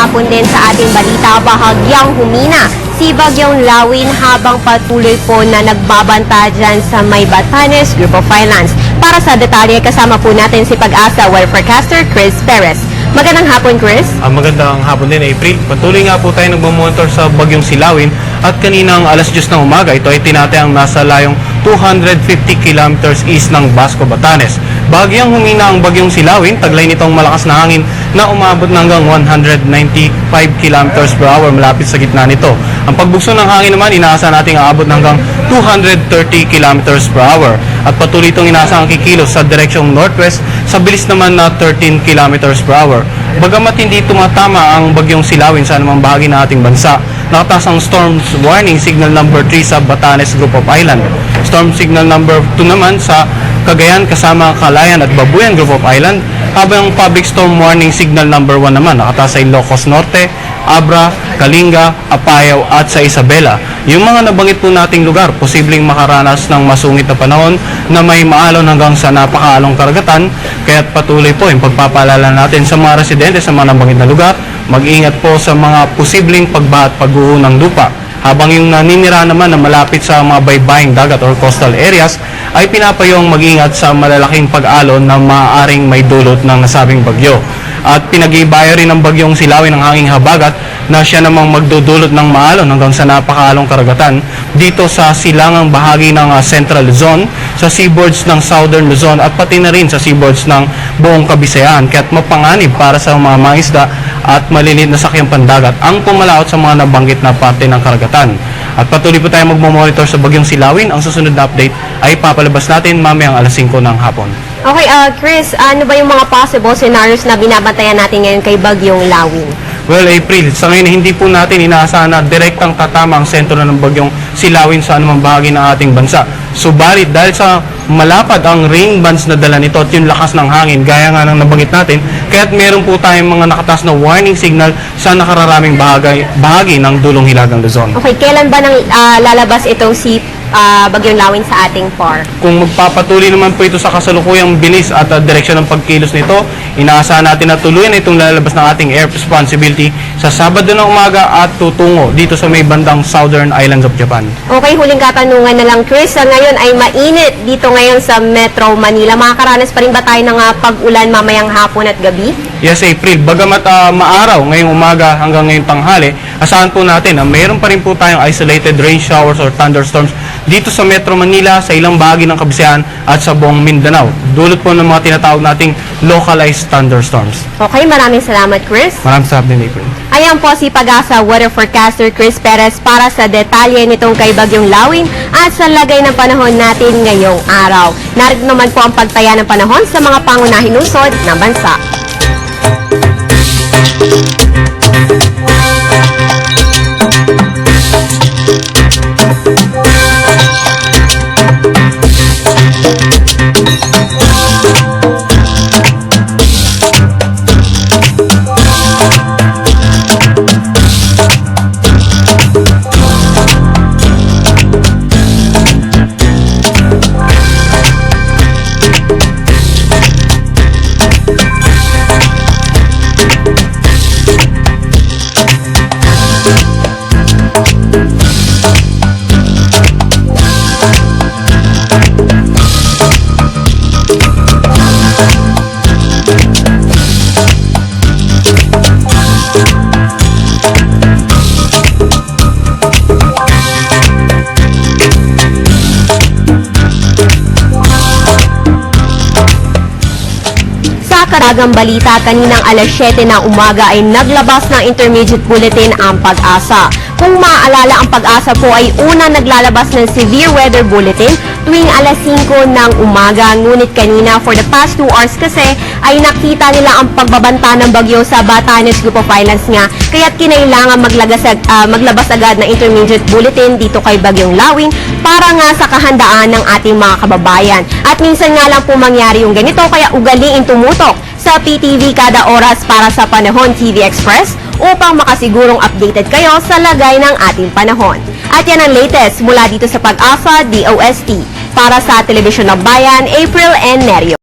hapon din sa ating balita, bahagyang humina si Bagyong Lawin habang patuloy po na nagbabanta dyan sa may Batanes Group of Islands. Para sa detalye, kasama po natin si Pag-asa weather forecaster Chris Perez. Magandang hapon, Chris. Magandang hapon din, April. Patuloy nga po tayo nagmamonitor sa Bagyong Silawin at kaninang alas 10 ng umaga, ito ay tinatayang nasa layong 250 kilometers east ng Basco, Batanes. Bahagyang humina ang Bagyong Silawin, taglay nitong malakas na hangin na umabot na hanggang 195 kilometers per hour malapit sa gitna nito. Ang pagbugso ng hangin naman, inaasahan natin aabot na hanggang 230 kilometers per hour at patuloy itong inaasahang kikilos sa direksyong northwest sa bilis naman na 13 kilometers per hour. Bagamat hindi tumatama ang Bagyong Silawin sa anumang bahagi ng ating bansa, nakataas ang storm warning signal number 3 sa Batanes Group of Island. Storm signal number 2 naman sa Cagayan kasama Calayan at Babuyan Group of Island, habang public storm warning signal number 1 naman nakataas sa Ilocos Norte, Abra, Kalinga, Apayao at sa Isabela. Yung mga nabanggit po nating lugar, posibleng makaranas ng masungit na panahon na may maalon hanggang sa napakaalong karagatan, kaya't patuloy po yung pagpapaalala natin sa mga residente sa mga nabanggit na lugar, mag-ingat po sa mga posibleng pagbaha at pagguho ng lupa. Habang yung naninira naman na malapit sa mga baybaying dagat or coastal areas ay pinapayong mag-ingat sa malalaking pag-alon na maaaring may dulot ng nasabing bagyo. At pinag-iibaya rin ng Bagyong Silawin ng hanging habagat na siya namang magdudulot ng maalon hanggang sa napakaalong karagatan dito sa silangang bahagi ng Central Luzon, sa seaboards ng Southern Luzon at pati na rin sa seaboards ng buong Kabisayan. Kaya't mapanganib para sa mga mangisda at maliliit na sakyang pandagat ang pumalaot sa mga nabanggit na parte ng karagatan. At patuloy po tayo magmamonitor sa Bagyong Silawin. Ang susunod na update ay papalabas natin mamayang alas 5 ng hapon. Okay, Chris, ano ba yung mga possible scenarios na binabantayan natin ngayon kay Bagyong Lawin? Well, April, sa ngayon hindi po natin inaasahan na direktang tatama ang sentro ng Bagyong Silawin sa anumang bahagi ng ating bansa. Subalit, dahil sa malapad ang rain bands na dala nito at yung lakas ng hangin, gaya nga ng nabanggit natin, kaya't meron po tayong mga nakataas na warning signal sa nakararaming bahagi ng dulong hilagang Luzon. Okay, kailan ba nang lalabas itong si Bagyong Lawin sa ating PAR? Kung magpapatuloy naman po ito sa kasalukuyang bilis at direksyon ng pagkilos nito, inaasahan natin na tuluyan na itong lalabas ng ating air responsibility sa Sabado ng umaga at tutungo dito sa may bandang Southern Islands of Japan. Okay, huling katanungan na lang, Chris. Sa ngayon ay mainit dito ngayon sa Metro Manila. Makakaranas pa rin ba tayo ng pag-ulan mamayang hapon at gabi? Yes, April. Bagamat maaraw ngayong umaga hanggang ngayong tanghali, asahan po natin na mayroon pa rin po tayong isolated rain showers or thunderstorms dito sa Metro Manila, sa ilang bahagi ng Kabisayan at sa buong Mindanao. Dulot po ng mga tinatawag nating localized thunderstorms. Okay, maraming salamat, Chris. Maraming salamat din, April. Ayan po si Pag-asa weather forecaster Chris Perez para sa detalye nitong kay Bagyong Lawin at sa lagay ng panahon natin ngayong araw. Narito naman po ang pagtaya ng panahon sa mga pangunahing lungsod ng bansa. Karaggang balita, kaninang alas 7 ng umaga ay naglabas ng intermediate bulletin ang Pag-asa. Kung maaalala, ang Pag-asa po ay unang naglalabas ng severe weather bulletin tuwing alas 5 ng umaga. Ngunit kanina, for the past 2 hours kasi, ay nakita nila ang pagbabanta ng bagyo sa Batanes Group of Islands nga. Kaya't kinailangan maglabas agad ng intermediate bulletin dito kay Bagyong Lawin para nga sa kahandaan ng ating mga kababayan. At minsan nga lang po mangyari yung ganito, kaya ugaliin tumutok sa PTV kada oras para sa Panahon TV Express upang makasigurong updated kayo sa lagay ng ating panahon. At yan ang latest mula dito sa Pag-asa DOST. Para sa Telebisyon ng Bayan, April and Nerio.